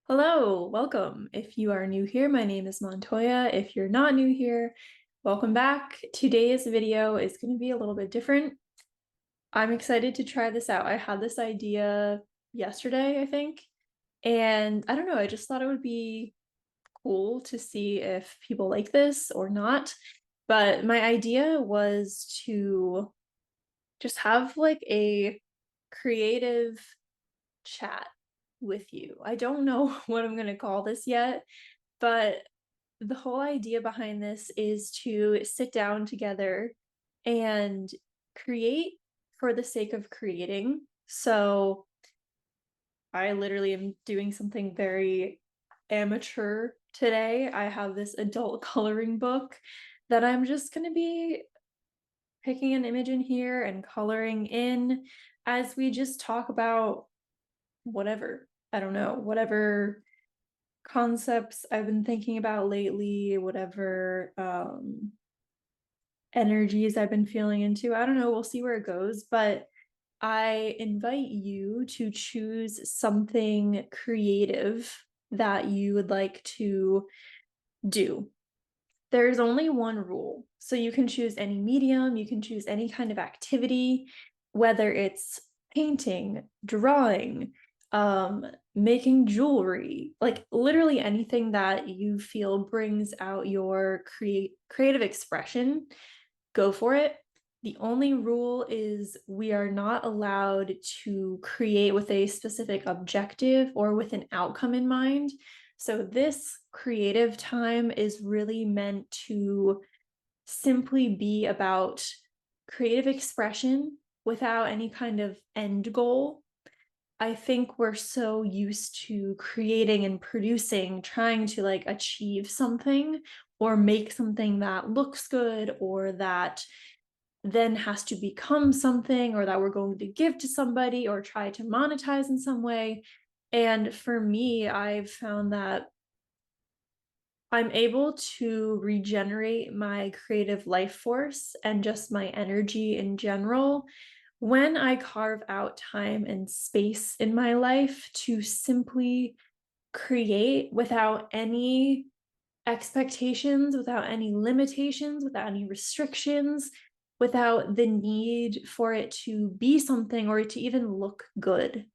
Hello, welcome. If you are new here, my name is Montoya. If you're not new here, welcome back. Today's video is going to be a little bit different. I'm excited to try this out. I had this idea yesterday, I think, and I don't know, I just thought it would be cool to see if people like this or not. But my idea was to just have like a creative chat with you. I don't know what I'm going to call this yet, but the whole idea behind this is to sit down together and create for the sake of creating. So I literally am doing something very amateur today. I have this adult coloring book that I'm just going to be picking an image in here and coloring in as we just talk about whatever. I don't know, whatever concepts I've been thinking about lately, whatever energies I've been feeling into. I don't know, we'll see where it goes, but I invite you to choose something creative that you would like to do. There's only one rule. So you can choose any medium, you can choose any kind of activity, whether it's painting, drawing, making jewelry, like literally anything that you feel brings out your creative expression, go for it. The only rule is we are not allowed to create with a specific objective or with an outcome in mind. So this creative time is really meant to simply be about creative expression without any kind of end goal. I think we're so used to creating and producing, trying to like achieve something or make something that looks good or that then has to become something or that we're going to give to somebody or try to monetize in some way. And for me, I've found that I'm able to regenerate my creative life force and just my energy in general when I carve out time and space in my life to simply create without any expectations, without any limitations, without any restrictions, without the need for it to be something or to even look good.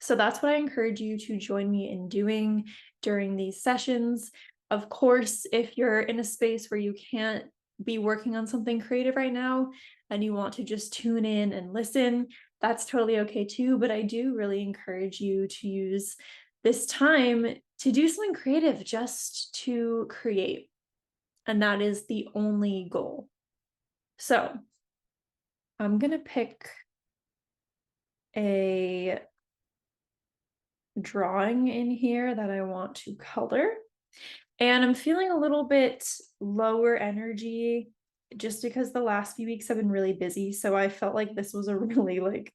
So that's what I encourage you to join me in doing during these sessions. Of course, if you're in a space where you can't be working on something creative right now and you want to just tune in and listen, that's totally okay too. But I do really encourage you to use this time to do something creative just to create. And that is the only goal. So I'm going to pick a drawing in here that I want to color. And I'm feeling a little bit lower energy just because the last few weeks have been really busy. So I felt like this was a really like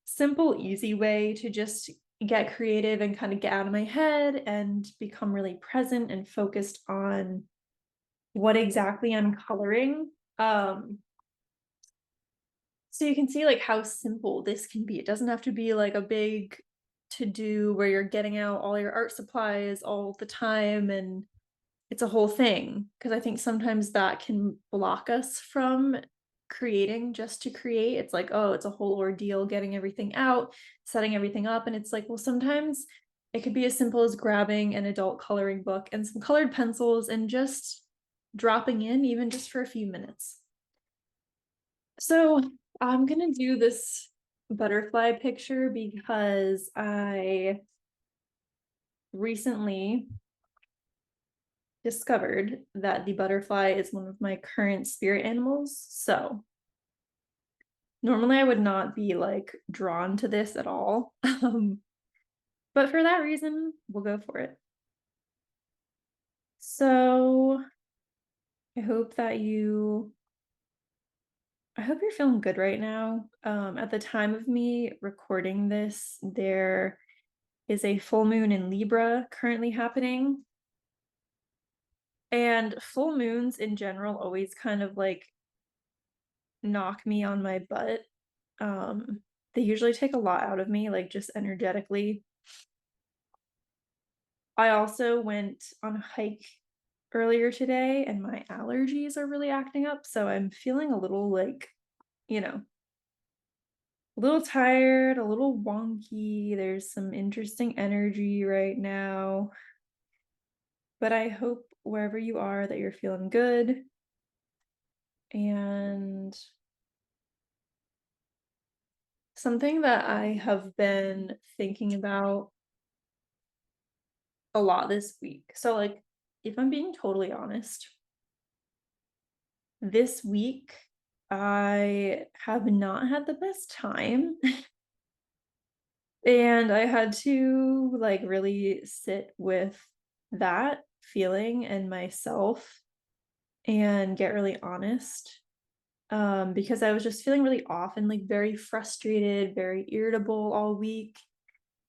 simple, easy way to just get creative and kind of get out of my head and become really present and focused on what exactly I'm coloring. So you can see like how simple this can be. It doesn't have to be like a big to do where you're getting out all your art supplies all the time and it's a whole thing. Because I think sometimes that can block us from creating just to create. It's like, oh, it's a whole ordeal getting everything out, setting everything up. And it's like, well, sometimes it could be as simple as grabbing an adult coloring book and some colored pencils and just dropping in, even just for a few minutes. So I'm gonna do this butterfly picture because I recently discovered that the butterfly is one of my current spirit animals. So normally I would not be like drawn to this at all. But for that reason, we'll go for it. So I hope that I hope you're feeling good right now. At the time of me recording this, there is a full moon in Libra currently happening. And full moons in general always kind of like knock me on my butt. They usually take a lot out of me, like just energetically. I also went on a hike earlier today and my allergies are really acting up, so I'm feeling a little like, you know, a little tired, a little wonky. There's some interesting energy right now, but I hope wherever you are that you're feeling good. And something that I have been thinking about a lot this week. So, like, if I'm being totally honest, this week I have not had the best time. And I had to like really sit with that feeling and myself and get really honest. Because I was just feeling really off and like very frustrated, very irritable all week,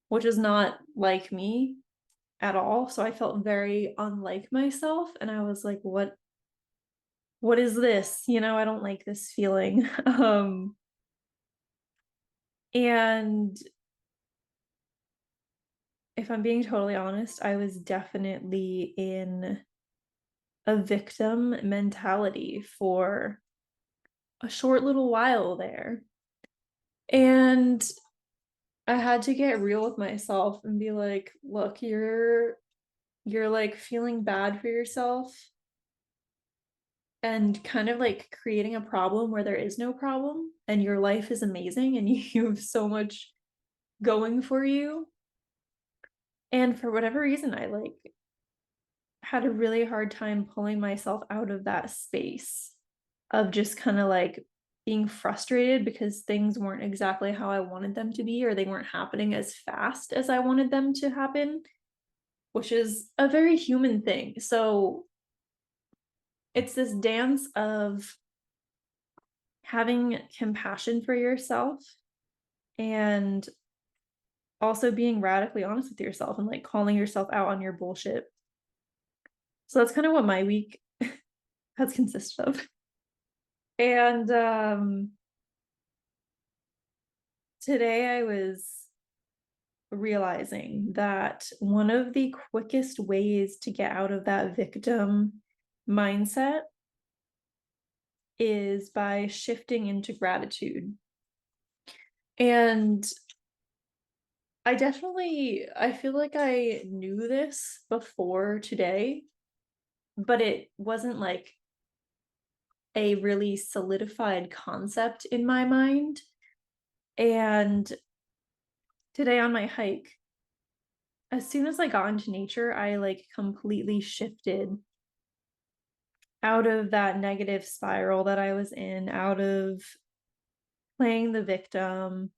which is not like me at all. So I felt very unlike myself and I was like, what is this? I don't like this feeling. And if I'm being totally honest, I was definitely in a victim mentality for a short little while there. And I had to get real with myself and be like, look, you're like feeling bad for yourself and kind of like creating a problem where there is no problem and your life is amazing and you have so much going for you. And for whatever reason, I like had a really hard time pulling myself out of that space of just kind of like being frustrated because things weren't exactly how I wanted them to be or they weren't happening as fast as I wanted them to happen, which is a very human thing. So it's this dance of having compassion for yourself and also being radically honest with yourself and like calling yourself out on your bullshit. So that's kind of what my week has consisted of. And today I was realizing that one of the quickest ways to get out of that victim mindset is by shifting into gratitude. And I feel like I knew this before today, but it wasn't like a really solidified concept in my mind. And today on my hike, as soon as I got into nature, I like completely shifted out of that negative spiral that I was in, out of playing the victim,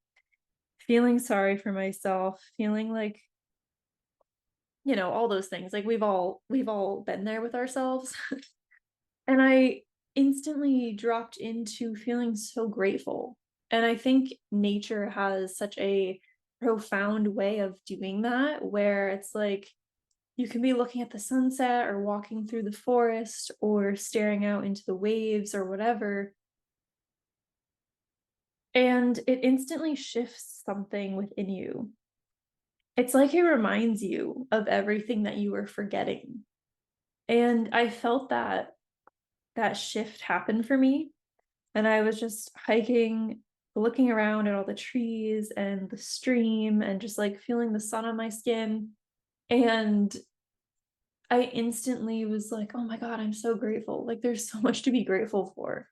feeling sorry for myself, feeling like, all those things. Like we've all been there with ourselves. And I instantly dropped into feeling so grateful. And I think nature has such a profound way of doing that, where it's like you can be looking at the sunset or walking through the forest or staring out into the waves or whatever. And it instantly shifts something within you. It's like it reminds you of everything that you were forgetting. And I felt that shift happen for me. And I was just hiking, looking around at all the trees and the stream and just like feeling the sun on my skin. And I instantly was like, oh my God, I'm so grateful. Like, there's so much to be grateful for.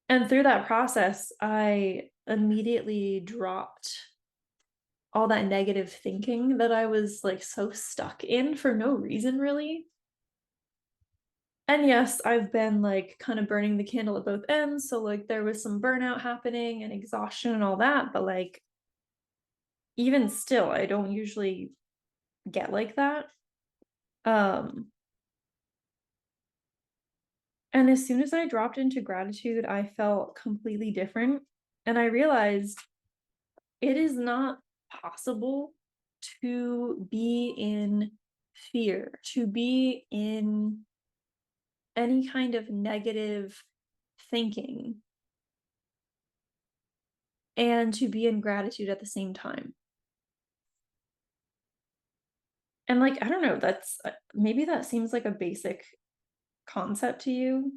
And through that process, I immediately dropped all that negative thinking that I was like so stuck in for no reason, really. And yes, I've been like kind of burning the candle at both ends. So, like, there was some burnout happening and exhaustion and all that. But, like, even still, I don't usually get like that. Um, and as soon as I dropped into gratitude, I felt completely different. And I realized it is not possible to be in fear, to be in any kind of negative thinking, and to be in gratitude at the same time. And, like, I don't know, that's maybe that seems like a basic concept to you,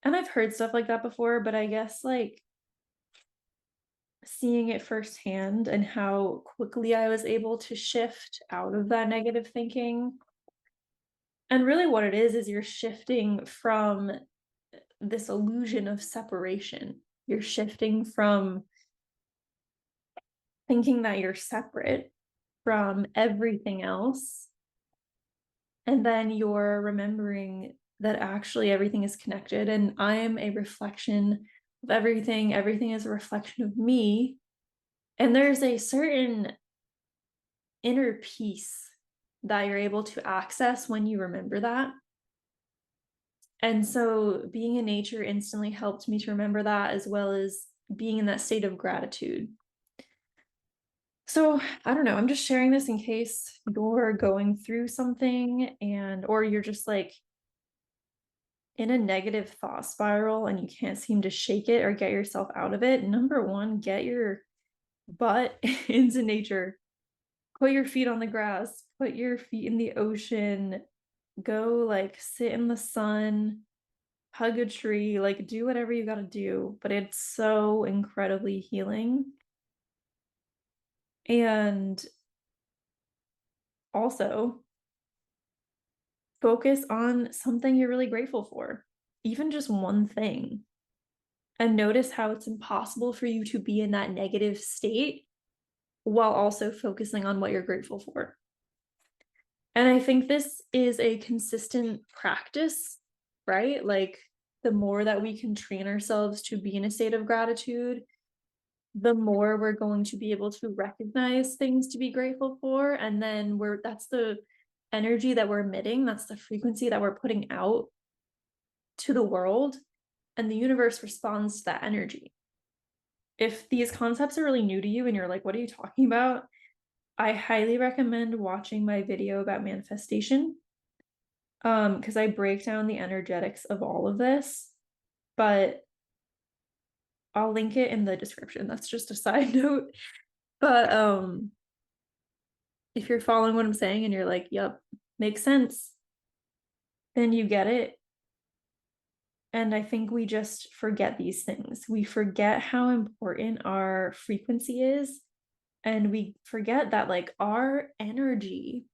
and I've heard stuff like that before, but I guess, like, seeing it firsthand and how quickly I was able to shift out of that negative thinking, and really what it is you're shifting from this illusion of separation. You're shifting from thinking that you're separate from everything else, and then you're remembering that actually everything is connected and I am a reflection of everything. Everything is a reflection of me. And there's a certain inner peace that you're able to access when you remember that. And so being in nature instantly helped me to remember that, as well as being in that state of gratitude. So I don't know, I'm just sharing this in case you're going through something and or you're just like in a negative thought spiral and you can't seem to shake it or get yourself out of it. Number one, get your butt into nature. Put your feet on the grass, put your feet in the ocean, go like sit in the sun, hug a tree, like do whatever you got to do, but it's so incredibly healing. And also focus on something you're really grateful for, even just one thing, and notice how it's impossible for you to be in that negative state while also focusing on what you're grateful for. And I think this is a consistent practice, right? Like the more that we can train ourselves to be in a state of gratitude, the more we're going to be able to recognize things to be grateful for. And then that's the energy that we're emitting, that's the frequency that we're putting out to the world, and the universe responds to that energy. If these concepts are really new to you and you're like, what are you talking about? I highly recommend watching my video about manifestation, because I break down the energetics of all of this, but I'll link it in the description. That's just a side note. But if you're following what I'm saying and you're like, yep, makes sense, then you get it. And I think we just forget these things. We forget how important our frequency is. And we forget that, like, our energy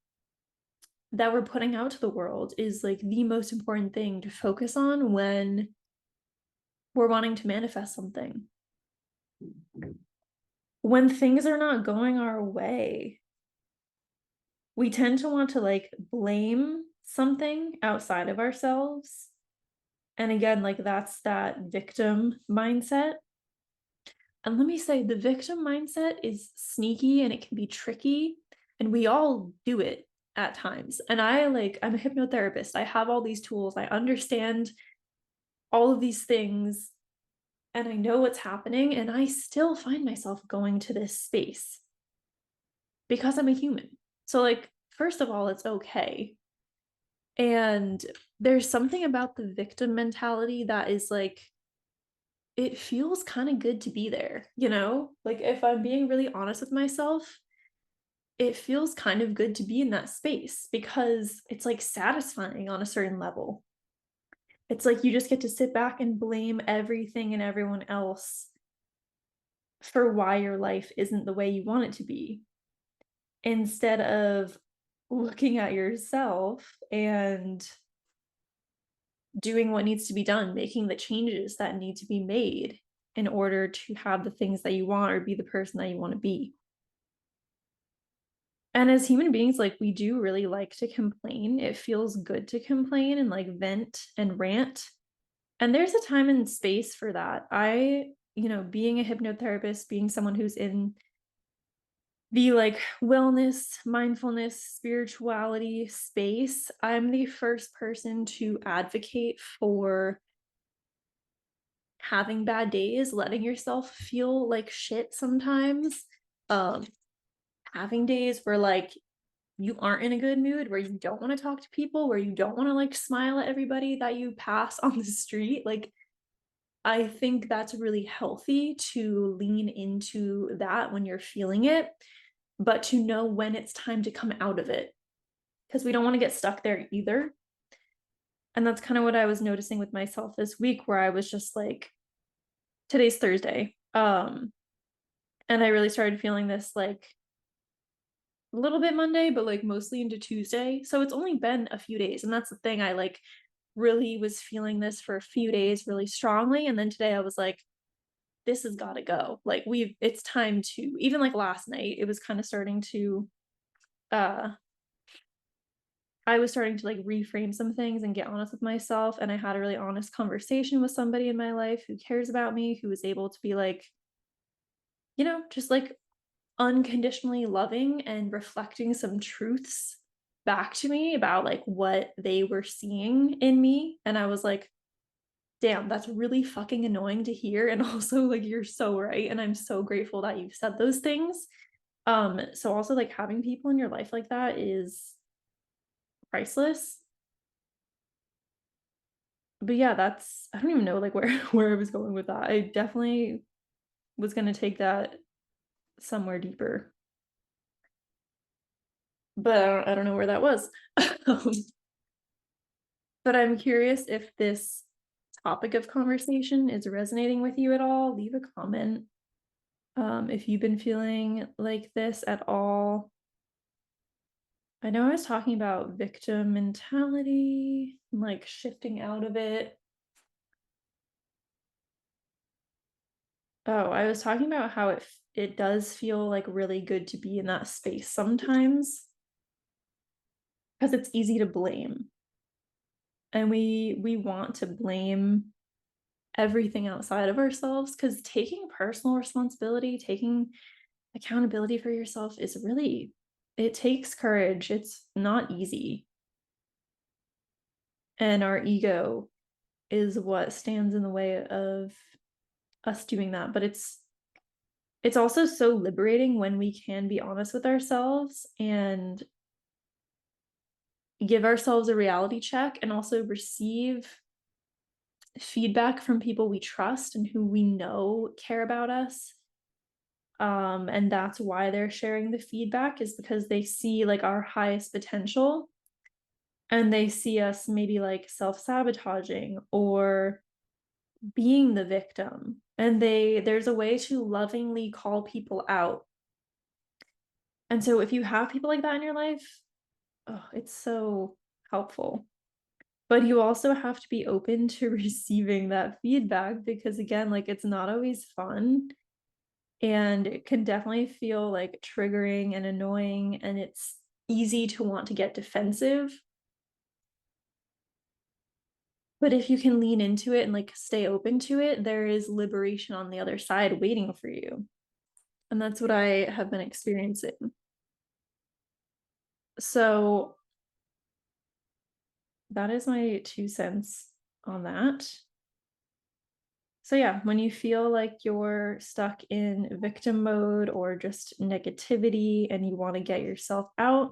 that we're putting out to the world is like the most important thing to focus on when we're wanting to manifest something. When things are not going our way, we tend to want to like blame something outside of ourselves. And again, like that's that victim mindset. And let me say, the victim mindset is sneaky and it can be tricky, and we all do it at times. And I'm a hypnotherapist. I have all these tools. I understand all of these things and I know what's happening, and I still find myself going to this space because I'm a human. So, like, first of all, it's okay. And there's something about the victim mentality that is like, it feels kind of good to be there, you know? Like, if I'm being really honest with myself, it feels kind of good to be in that space because it's like satisfying on a certain level. It's like you just get to sit back and blame everything and everyone else for why your life isn't the way you want it to be, instead of looking at yourself and doing what needs to be done, making the changes that need to be made in order to have the things that you want or be the person that you want to be. And as human beings, like we do really like to complain. It feels good to complain and like vent and rant. And there's a time and space for that. Being a hypnotherapist, being someone who's in the like wellness, mindfulness, spirituality space, I'm the first person to advocate for having bad days, letting yourself feel like shit sometimes. Um, Having days where like you aren't in a good mood, where you don't want to talk to people, where you don't want to like smile at everybody that you pass on the street. Like, I think that's really healthy to lean into that when you're feeling it. but to know when it's time to come out of it, because we don't want to get stuck there either. And that's kind of what I was noticing with myself this week, where I was just like, today's Thursday. And I really started feeling this like a little bit Monday, but like mostly into Tuesday. So it's only been a few days. And that's the thing. I like really was feeling this for a few days really strongly. And then today I was like, this has got to go. Like it's time to, even like last night, it was kind of starting to, uh, I was starting to like reframe some things and get honest with myself. And I had a really honest conversation with somebody in my life who cares about me, who was able to be like, just like unconditionally loving and reflecting some truths back to me about like what they were seeing in me. And I was like, damn, that's really fucking annoying to hear. And also like you're so right. And I'm so grateful that you've said those things. So also like having people in your life like that is priceless. But yeah, I don't even know like where where I was going with that. I definitely was gonna take that somewhere deeper. But I don't know where that was. Um, but I'm curious if this topic of conversation is resonating with you at all. Leave a comment. If you've been feeling like this at all. I know I was talking about victim mentality, like shifting out of it. Oh, I was talking about how it does feel like really good to be in that space sometimes because it's easy to blame. And we want to blame everything outside of ourselves, because taking personal responsibility, taking accountability for yourself is really, it takes courage. It's not easy. And our ego is what stands in the way of us doing that. But it's also so liberating when we can be honest with ourselves and give ourselves a reality check and also receive feedback from people we trust and who we know care about us. And that's why they're sharing the feedback, is because they see like our highest potential, and they see us maybe like self-sabotaging or being the victim, and there's a way to lovingly call people out. And so if you have people like that in your life, oh, it's so helpful. But you also have to be open to receiving that feedback, because again, like it's not always fun, and it can definitely feel like triggering and annoying, and it's easy to want to get defensive. But if you can lean into it and like stay open to it, there is liberation on the other side waiting for you. And that's what I have been experiencing. So that is my 2 cents on that. So yeah, when you feel like you're stuck in victim mode or just negativity and you want to get yourself out,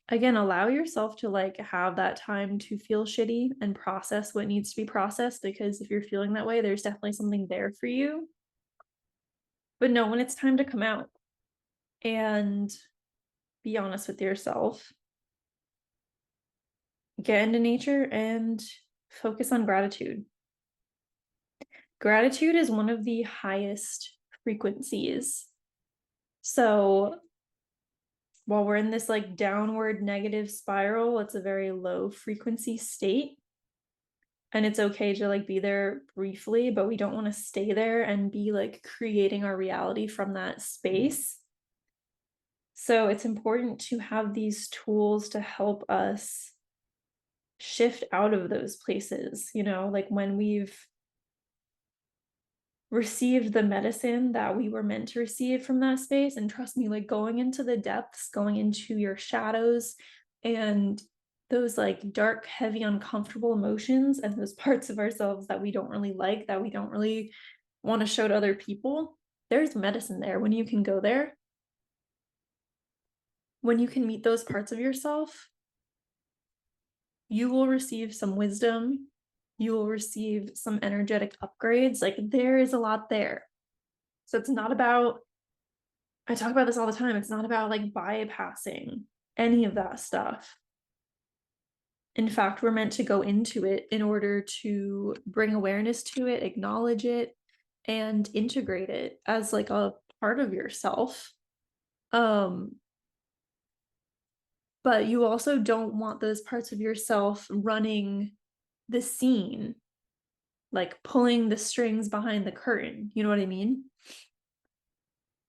again, allow yourself to like have that time to feel shitty and process what needs to be processed, because if you're feeling that way, there's definitely something there for you. But know when it's time to come out and be honest with yourself. Get into nature and focus on gratitude. Gratitude is one of the highest frequencies. So while we're in this like downward negative spiral, it's a very low frequency state. And it's okay to like be there briefly, but we don't want to stay there and be like creating our reality from that space. So it's important to have these tools to help us shift out of those places, like when we've received the medicine that we were meant to receive from that space. And trust me, like going into the depths, going into your shadows, and those like dark, heavy, uncomfortable emotions, and those parts of ourselves that we don't really like, that we don't really want to show to other people, there's medicine there when you can go there. When you can meet those parts of yourself, you will receive some wisdom, you will receive some energetic upgrades. Like there is a lot there. So it's not about I talk about this all the time. It's not about like bypassing any of that stuff. In fact, we're meant to go into it in order to bring awareness to it, acknowledge it, and integrate it as like a part of yourself. Um, but you also don't want those parts of yourself running the scene, like pulling the strings behind the curtain. You know what I mean?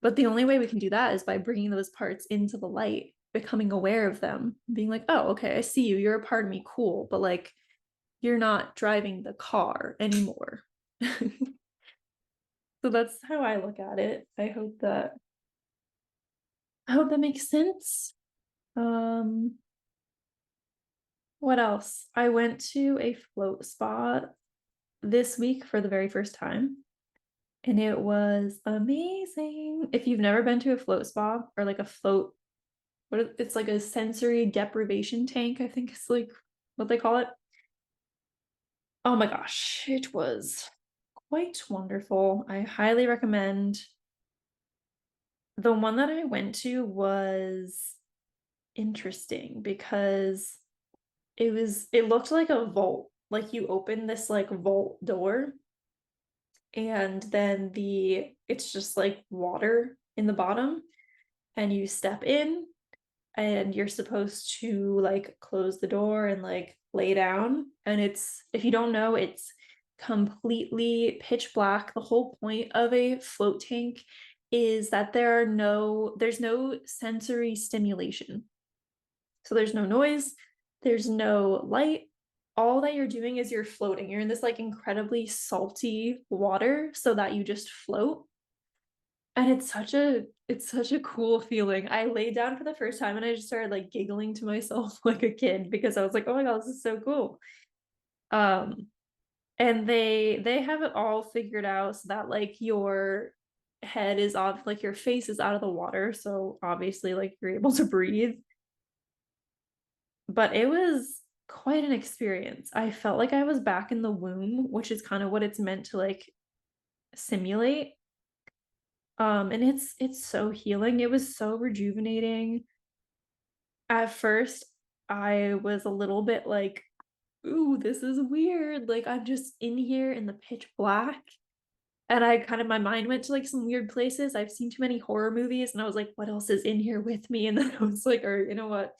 But the only way we can do that is by bringing those parts into the light, becoming aware of them, being like, oh, okay, I see you. You're a part of me. Cool. But like, you're not driving the car anymore. So that's how I look at it. I hope that makes sense. Um, what else? I went to a float spa this week for the very first time, and it was amazing. If you've never been to a float spa or like a float, it's like a sensory deprivation tank, I think is like what they call it. Oh my gosh, it was quite wonderful. I highly recommend. The one that I went to was interesting because it looked like a vault. Like you open this like vault door and then it's just like water in the bottom and you step in and you're supposed to like close the door and like lay down, and it's, if you don't know, it's completely pitch black. The whole point of a float tank is that there's no sensory stimulation. So there's no noise, there's no light. All that you're doing is you're floating. You're in this like incredibly salty water so that you just float. And it's such a cool feeling. I laid down for the first time and I just started like giggling to myself like a kid because I was like, "Oh my God, this is so cool." Um, and they have it all figured out so that like your head is off, like your face is out of the water, so obviously like you're able to breathe. But it was quite an experience. I felt like I was back in the womb, which is kind of what it's meant to like simulate. And it's so healing. It was so rejuvenating. At first, I was a little bit like, ooh, this is weird. Like I'm just in here in the pitch black. And I kind of, my mind went to like some weird places. I've seen too many horror movies and I was like, what else is in here with me? And then I was like, or you know what?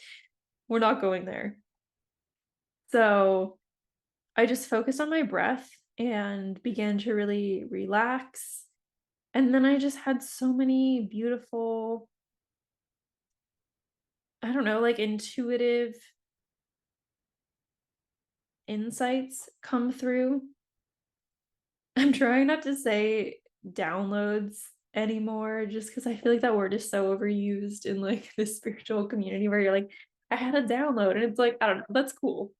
We're not going there. So I just focused on my breath and began to really relax. And then I just had so many beautiful, I don't know, like intuitive insights come through. I'm trying not to say downloads anymore just because I feel like that word is so overused in like the spiritual community where you're like, I had a download, and it's like, I don't know, that's cool.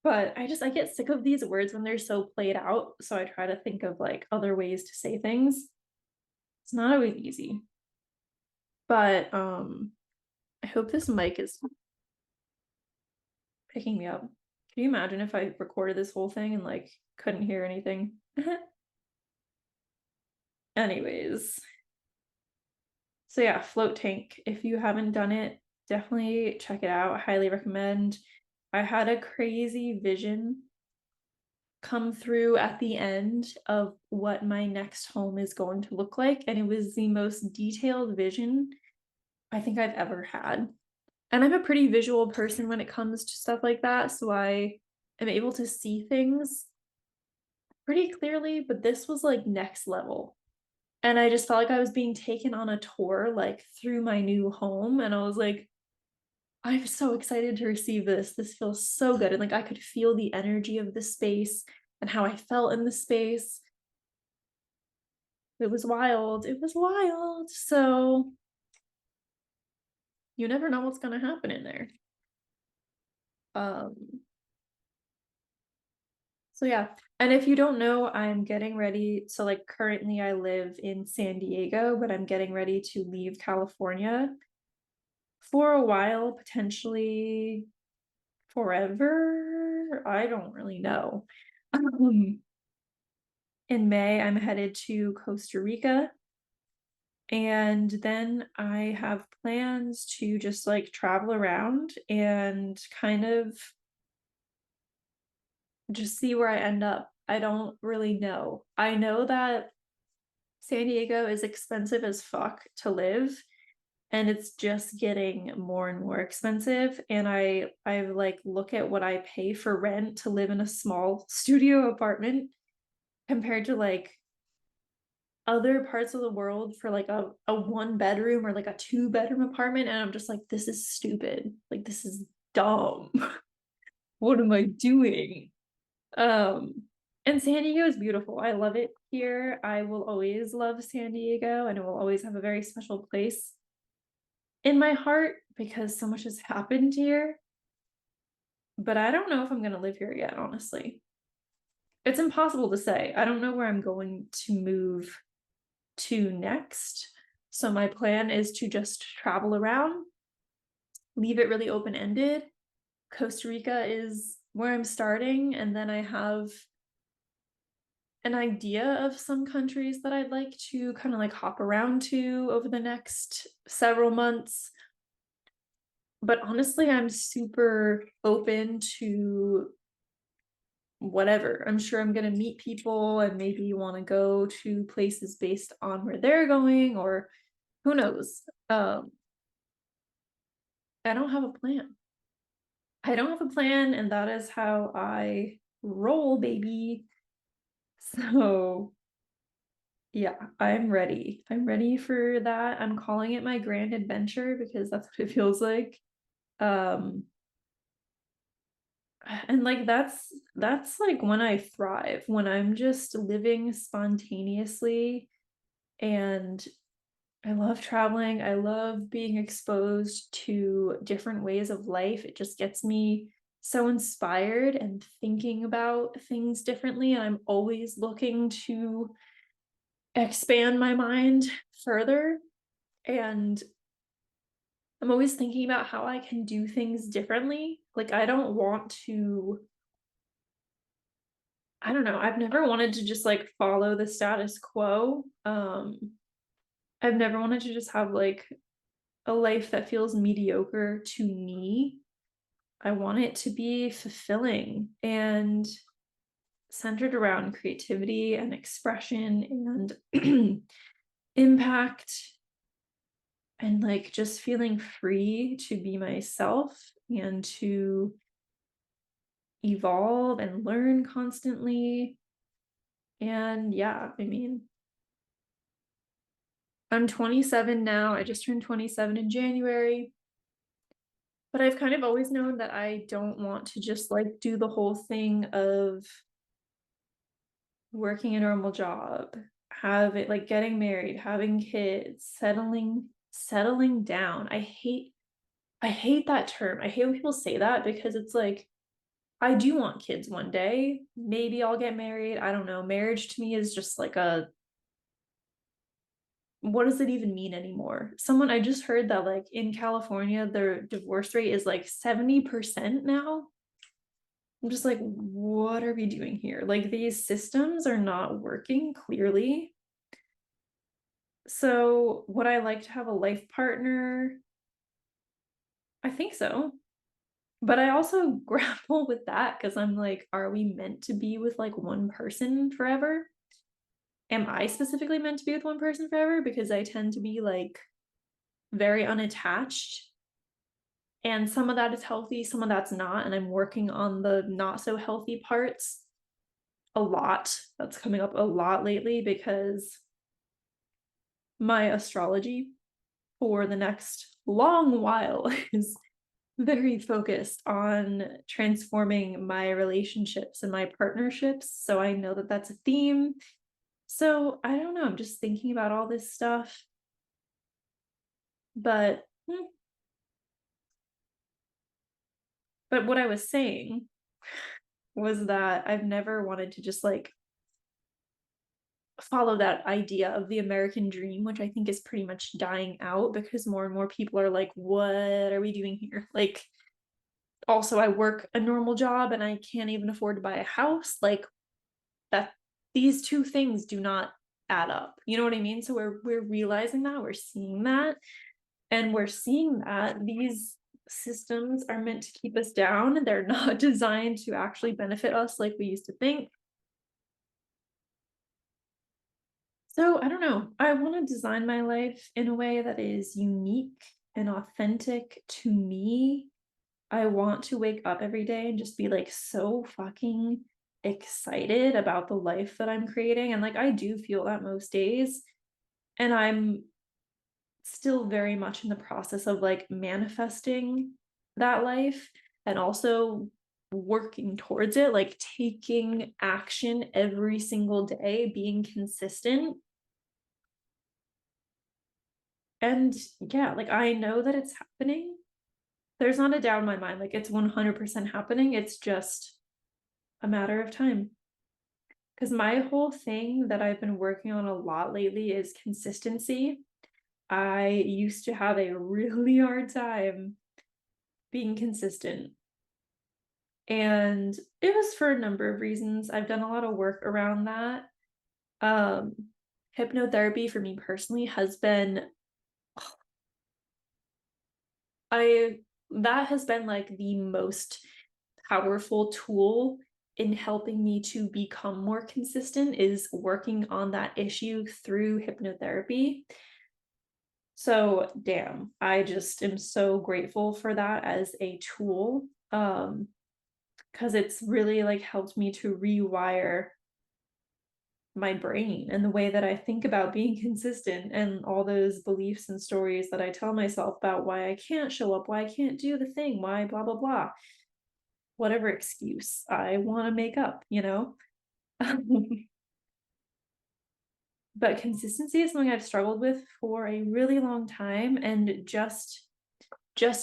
But I get sick of these words when they're so played out. So I try to think of like other ways to say things. It's not always easy. But I hope this mic is picking me up. Can you imagine if I recorded this whole thing and like couldn't hear anything? Anyways, so yeah, float tank. If you haven't done it, definitely check it out. I highly recommend. I had a crazy vision come through at the end of what my next home is going to look like, and it was the most detailed vision I think I've ever had. And I'm a pretty visual person when it comes to stuff like that, so I am able to see things pretty clearly, but this was like next level. And I just felt like I was being taken on a tour like through my new home, and I was like, I'm so excited to receive this. This feels so good. And like I could feel the energy of the space and how I felt in the space. It was wild. It was wild. So you never know what's going to happen in there. Um, so yeah. And if you don't know, I'm getting ready. So like currently I live in San Diego, but I'm getting ready to leave California for a while, potentially forever. I don't really know. In May, I'm headed to Costa Rica, And then I have plans to just like travel around and kind of just see where I end up. I don't really know. I know that San Diego is expensive as fuck to live, and it's just getting more and more expensive. And I like look at what I pay for rent to live in a small studio apartment compared to like other parts of the world for like a one bedroom or like a two bedroom apartment, and I'm just like, this is stupid. Like this is dumb. What am I doing? Um and San Diego is beautiful. I love it here. I will always love San Diego, and it will always have a very special place in my heart because so much has happened here. But I don't know if I'm going to live here yet, honestly. It's impossible to say. I don't know where I'm going to move to next. So my plan is to just travel around, leave it really open-ended. Costa Rica is where I'm starting, and then I have an idea of some countries that I'd like to kind of like hop around to over the next several months. But honestly, I'm super open to whatever. I'm sure I'm going to meet people and maybe want to go to places based on where they're going, or who knows. I don't have a plan. I don't have a plan, and that is how I roll, baby. So, yeah, I'm ready. I'm ready for that. I'm calling it my grand adventure because that's what it feels like. Um, and like that's like when I thrive, when I'm just living spontaneously. And I love traveling. I love being exposed to different ways of life. It just gets me so inspired and thinking about things differently. And I'm always looking to expand my mind further. And I'm always thinking about how I can do things differently. Like, I don't want to, I don't know, I've never wanted to just like follow the status quo. I've never wanted to just have like a life that feels mediocre to me. I want it to be fulfilling and centered around creativity and expression and impact, and like just feeling free to be myself and to evolve and learn constantly. And yeah, I mean, I'm 27 now. I just turned 27 in January. But I've kind of always known that I don't want to just like do the whole thing of working a normal job, have it like getting married, having kids, settling down. I hate that term. I hate when people say that because it's like, I do want kids one day. Maybe I'll get married. I don't know. Marriage to me is just like a, what does it even mean anymore? Someone, I just heard that like in California, their divorce rate is like 70% now. I'm just like, what are we doing here? Like, these systems are not working clearly. So, would I like to have a life partner? I think so. But I also grapple with that because I'm like, are we meant to be with like one person forever? Am I specifically meant to be with one person forever? Because I tend to be like very unattached. And some of that is healthy, some of that's not. And I'm working on the not so healthy parts a lot. That's coming up a lot lately because my astrology for the next long while is very focused on transforming my relationships and my partnerships. So I know that that's a theme. So I don't know. I'm just thinking about all this stuff. But but what I was saying was that I've never wanted to just like follow that idea of the American dream, which I think is pretty much dying out because more and more people are like, what are we doing here? Like, also, I work a normal job and I can't even afford to buy a house. Like, that, these two things do not add up. You know what I mean? So we're realizing that, we're seeing that, and we're seeing that these systems are meant to keep us down. They're not designed to actually benefit us like we used to think. So I don't know. I want to design my life in a way that is unique and authentic to me. I want to wake up every day and just be like so fucking excited about the life that I'm creating. And like I do feel that most days. And I'm still very much in the process of like manifesting that life and also working towards it, like taking action every single day, being consistent. And yeah, like I know that it's happening. There's not a doubt in my mind. Like it's 100% happening. It's just a matter of time. Because my whole thing that I've been working on a lot lately is consistency. I used to have a really hard time being consistent. And it was for a number of reasons. I've done a lot of work around that. Um, Hypnotherapy for me personally has been I that has been like the most powerful tool in helping me to become more consistent is working on that issue through hypnotherapy. So, damn, I just am so grateful for that as a tool. Because it's really like helped me to rewire my brain and the way that I think about being consistent and all those beliefs and stories that I tell myself about why I can't show up, why I can't do the thing, why blah blah blah. Whatever excuse I want to make up, you know? But consistency is something I've struggled with for a really long time, and just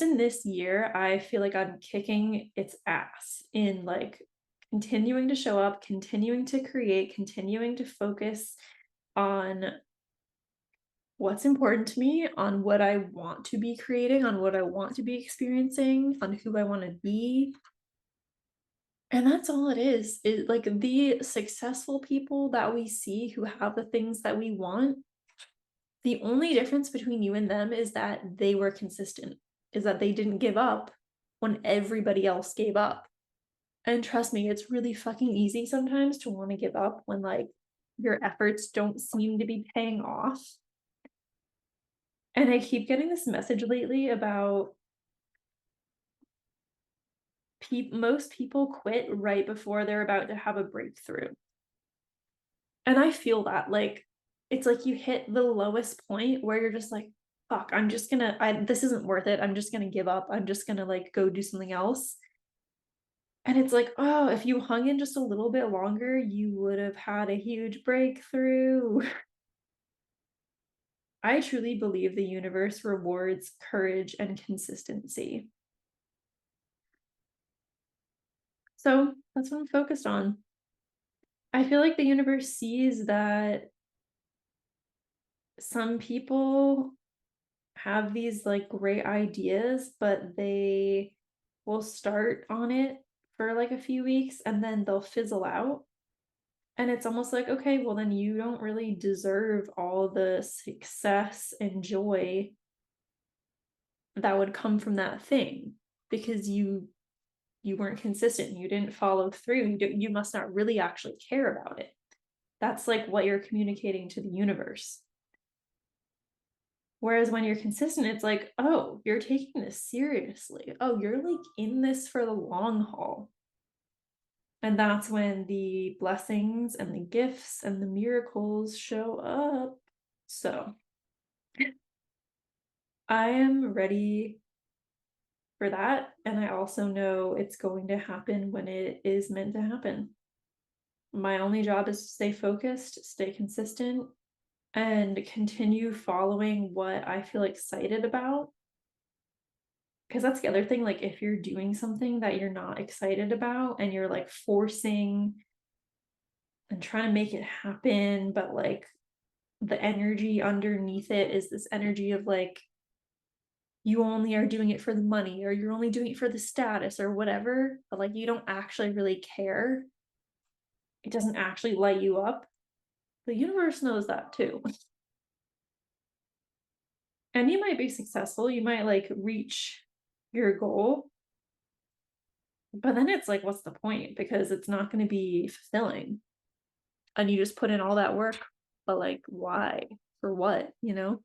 in this year, I feel like I'm kicking its ass in like continuing to show up, continuing to create, continuing to focus on what's important to me, on what I want to be creating, on what I want to be experiencing, on who I want to be. And that's all it is. It like the successful people that we see who have the things that we want, the only difference between you and them is that they were consistent, is that they didn't give up when everybody else gave up. And trust me, it's really fucking easy sometimes to want to give up when like your efforts don't seem to be paying off. And I keep getting this message lately about most people quit right before they're about to have a breakthrough. And I feel that like it's like you hit the lowest point where you're just like, fuck, I'm just gonna this isn't worth it. I'm just gonna give up. I'm just gonna like go do something else. And it's like, oh, if you hung in just a little bit longer, you would have had a huge breakthrough. I truly believe the universe rewards courage and consistency. So that's what I'm focused on. I feel like the universe sees that some people have these like great ideas, but they will start on it for like a few weeks and then they'll fizzle out. And it's almost like, okay, well, then you don't really deserve all the success and joy that would come from that thing because you weren't consistent, you didn't follow through, you must not really actually care about it. That's like what you're communicating to the universe. Whereas when you're consistent, it's like, oh, you're taking this seriously. Oh, you're like in this for the long haul. And that's when the blessings and the gifts and the miracles show up. So I am ready for that. And I also know it's going to happen when it is meant to happen. My only job is to stay focused, stay consistent, and continue following what I feel excited about. Because that's the other thing, like if you're doing something that you're not excited about and you're like forcing and trying to make it happen, but like the energy underneath it is this energy of like you only are doing it for the money or you're only doing it for the status or whatever, but like you don't actually really care. It doesn't actually light you up. The universe knows that too. And you might be successful, you might like reach your goal, but then it's like, what's the point? Because it's not going to be fulfilling. And you just put in all that work, but like, why? For what? You know?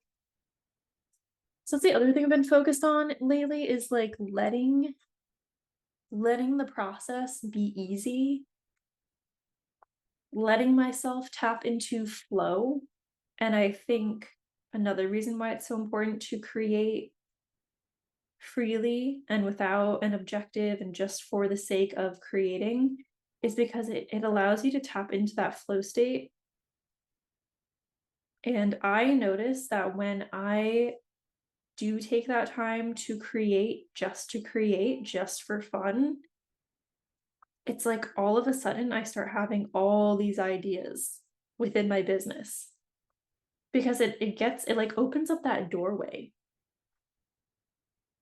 So that's the other thing I've been focused on lately is like letting the process be easy, letting myself tap into flow. And I think another reason why it's so important to create freely and without an objective and just for the sake of creating is because it allows you to tap into that flow state. And I notice that when I do take that time to create, just for fun, it's like all of a sudden I start having all these ideas within my business because it like opens up that doorway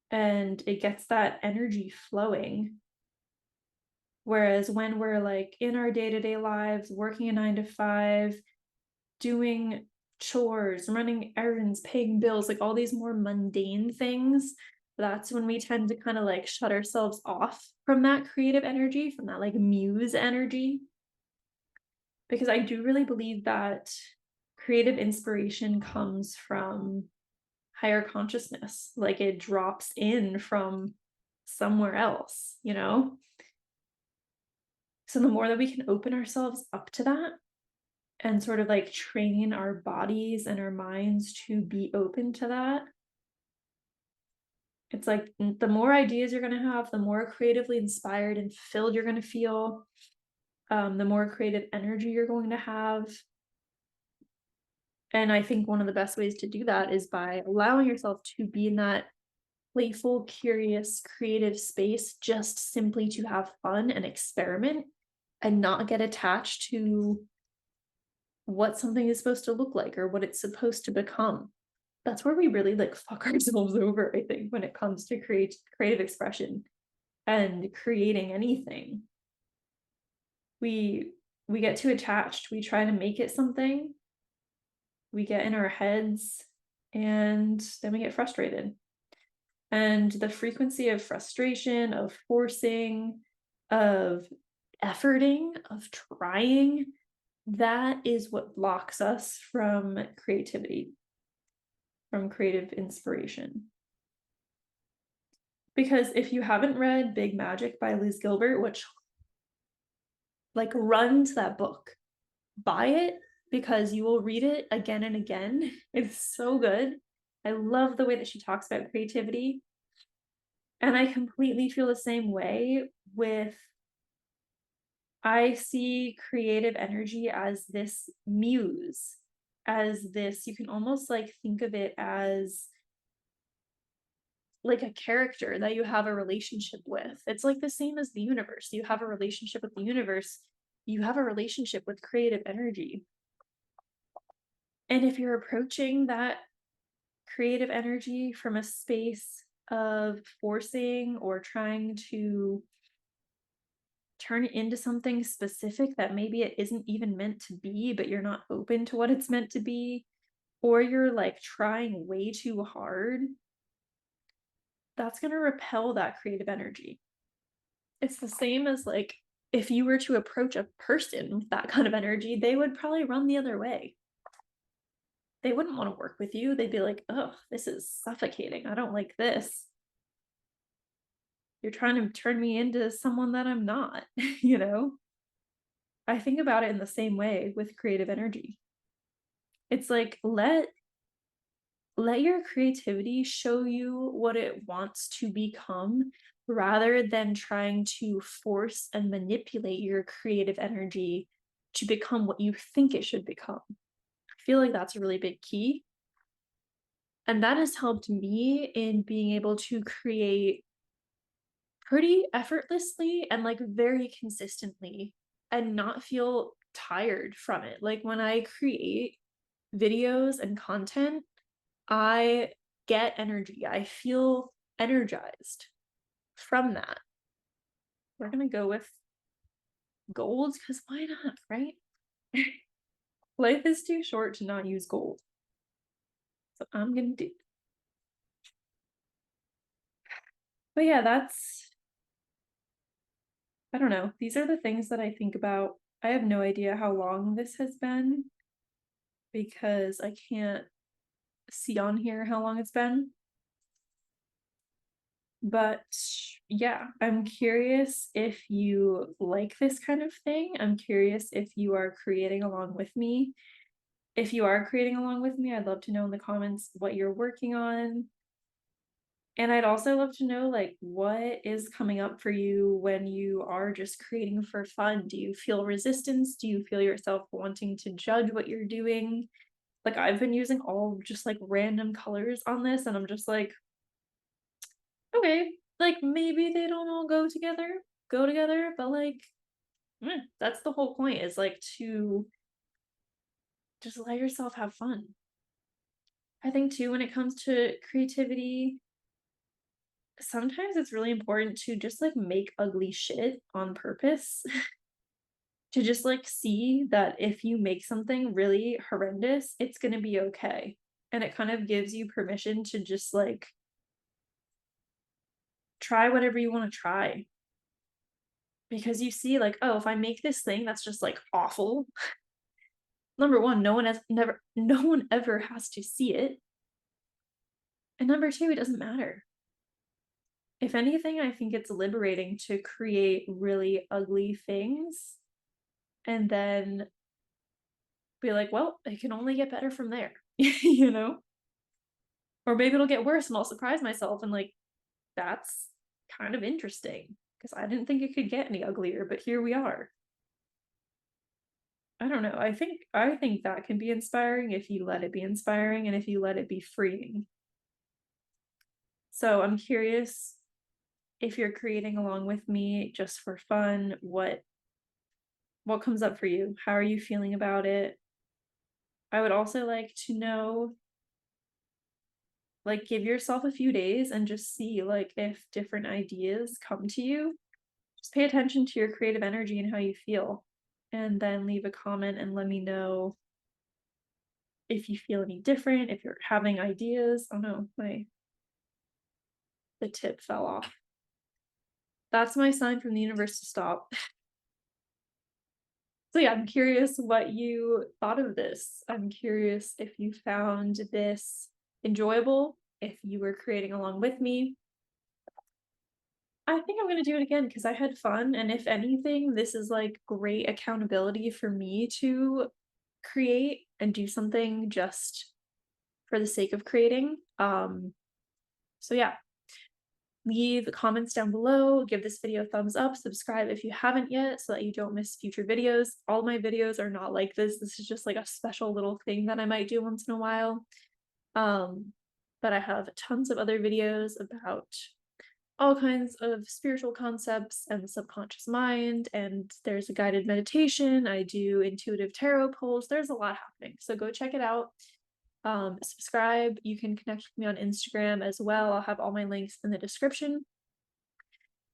and it gets that energy flowing. Whereas when we're like in our day-to-day lives, working a 9 to 5, doing chores, running errands, paying bills, like all these more mundane things, that's when we tend to kind of like shut ourselves off from that creative energy, from that like muse energy. Because I do really believe that creative inspiration comes from higher consciousness, like it drops in from somewhere else, you know? So the more that we can open ourselves up to that and sort of like train our bodies and our minds to be open to that, it's like the more ideas you're going to have, the more creatively inspired and fulfilled you're going to feel, the more creative energy you're going to have. And I think one of the best ways to do that is by allowing yourself to be in that playful, curious, creative space just simply to have fun and experiment and not get attached to what something is supposed to look like or what it's supposed to become. That's where we really like fuck ourselves over, I think, when it comes to creative expression and creating anything. We get too attached. We try to make it something. We get in our heads and then we get frustrated. And the frequency of frustration, of forcing, of efforting, of trying, that is what blocks us from creativity, from creative inspiration. Because if you haven't read Big Magic by Liz Gilbert, which like run to that book, buy it because you will read it again and again. It's so good. I love the way that she talks about creativity. And I completely feel the same way with I see creative energy as this muse, as this, you can almost like think of it as like a character that you have a relationship with. It's like the same as the universe. You have a relationship with the universe, you have a relationship with creative energy. And if you're approaching that creative energy from a space of forcing or trying to turn it into something specific that maybe it isn't even meant to be, but you're not open to what it's meant to be, or you're like trying way too hard, that's going to repel that creative energy. It's the same as like if you were to approach a person with that kind of energy, they would probably run the other way. They wouldn't want to work with you. They'd be like, oh, this is suffocating. I don't like this. You're trying to turn me into someone that I'm not, you know? I think about it in the same way with creative energy. It's like let your creativity show you what it wants to become rather than trying to force and manipulate your creative energy to become what you think it should become. I feel like that's a really big key. And that has helped me in being able to create pretty effortlessly and like very consistently and not feel tired from it. Like when I create videos and content, I get energy. I feel energized from that. We're going to go with gold because why not, right? Life is too short to not use gold. So I'm gonna do. But yeah, that's I don't know. These are the things that I think about. I have no idea how long this has been because I can't see on here how long it's been. But yeah, I'm curious if you like this kind of thing. I'm curious if you are creating along with me. If you are creating along with me, I'd love to know in the comments what you're working on. And I'd also love to know like what is coming up for you when you are just creating for fun? Do you feel resistance? Do you feel yourself wanting to judge what you're doing? Like I've been using all just like random colors on this and I'm just like, okay, like maybe they don't all go together, but like that's the whole point is like to just let yourself have fun. I think too when it comes to creativity, sometimes it's really important to just like make ugly shit on purpose to just like see that if you make something really horrendous, it's going to be okay. And it kind of gives you permission to just like try whatever you want to try because you see like, oh, if I make this thing that's just like awful, number one, no one ever has to see it. And number two, it doesn't matter. If anything, I think it's liberating to create really ugly things and then be like, well, it can only get better from there, you know? Or maybe it'll get worse and I'll surprise myself and like, that's kind of interesting because I didn't think it could get any uglier, but here we are. I don't know. I think that can be inspiring if you let it be inspiring and if you let it be freeing. So I'm curious if you're creating along with me just for fun, what comes up for you? How are you feeling about it? I would also like to know, like, give yourself a few days and just see, like, if different ideas come to you. Just pay attention to your creative energy and how you feel. And then leave a comment and let me know if you feel any different, if you're having ideas. Oh no, the tip fell off. That's my sign from the universe to stop. So yeah, I'm curious what you thought of this. I'm curious if you found this enjoyable, if you were creating along with me. I think I'm gonna do it again because I had fun, and if anything, this is like great accountability for me to create and do something just for the sake of creating. So yeah, leave comments down below, give this video a thumbs up, subscribe if you haven't yet so that you don't miss future videos. All my videos are not like this. This is just like a special little thing that I might do once in a while. But I have tons of other videos about all kinds of spiritual concepts and the subconscious mind, and there's a guided meditation. I do intuitive tarot pulls. There's a lot happening. So go check it out. Subscribe. You can connect with me on Instagram as well. I'll have all my links in the description.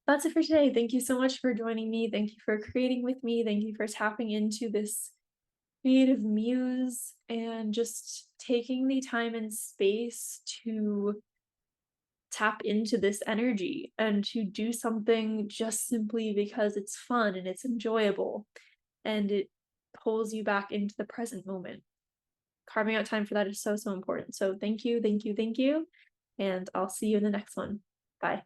That's it for today. Thank you so much for joining me. Thank you for creating with me. Thank you for tapping into this creative muse and just taking the time and space to tap into this energy and to do something just simply because it's fun and it's enjoyable and it pulls you back into the present moment. Carving out time for that is so, so important. So thank you, thank you, thank you. And I'll see you in the next one. Bye.